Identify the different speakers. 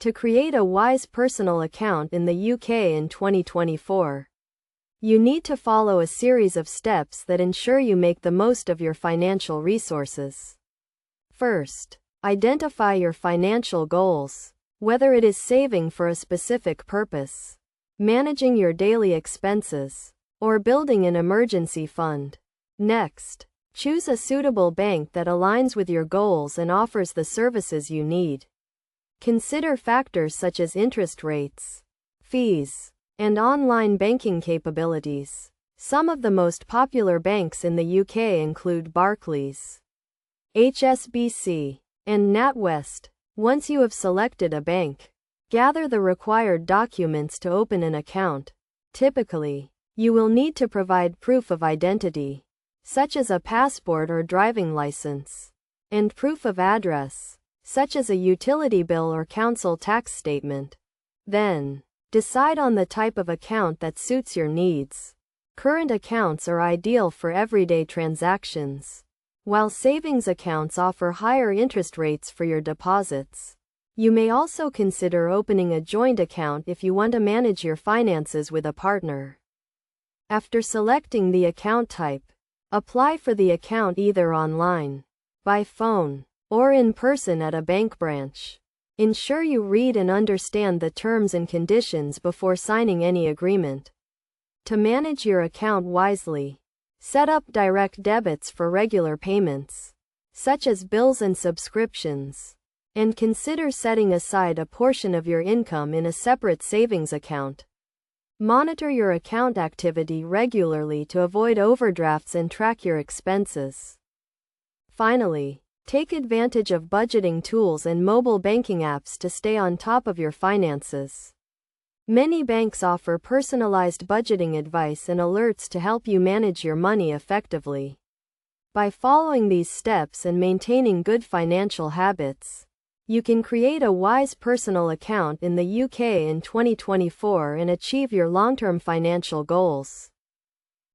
Speaker 1: To create a Wise personal account in the UK in 2024, you need to follow a series of steps that ensure you make the most of your financial resources. First, identify your financial goals, whether it is saving for a specific purpose, managing your daily expenses, or building an emergency fund. Next, choose a suitable bank that aligns with your goals and offers the services you need. Consider factors such as interest rates, fees, and online banking capabilities. Some of the most popular banks in the UK include Barclays, HSBC, and NatWest. Once you have selected a bank, gather the required documents to open an account. Typically, you will need to provide proof of identity, such as a passport or driving license, and proof of address, such as a utility bill or council tax statement. Then, decide on the type of account that suits your needs. Current accounts are ideal for everyday transactions, while savings accounts offer higher interest rates for your deposits. You may also consider opening a joint account if you want to manage your finances with a partner. After selecting the account type, apply for the account either online, by phone, or in person at a bank branch. Ensure you read and understand the terms and conditions before signing any agreement. To manage your account wisely, set up direct debits for regular payments, such as bills and subscriptions, and consider setting aside a portion of your income in a separate savings account. Monitor your account activity regularly to avoid overdrafts and track your expenses. Finally, take advantage of budgeting tools and mobile banking apps to stay on top of your finances. Many banks offer personalized budgeting advice and alerts to help you manage your money effectively. By following these steps and maintaining good financial habits, you can create a Wise personal account in the UK in 2024 and achieve your long-term financial goals.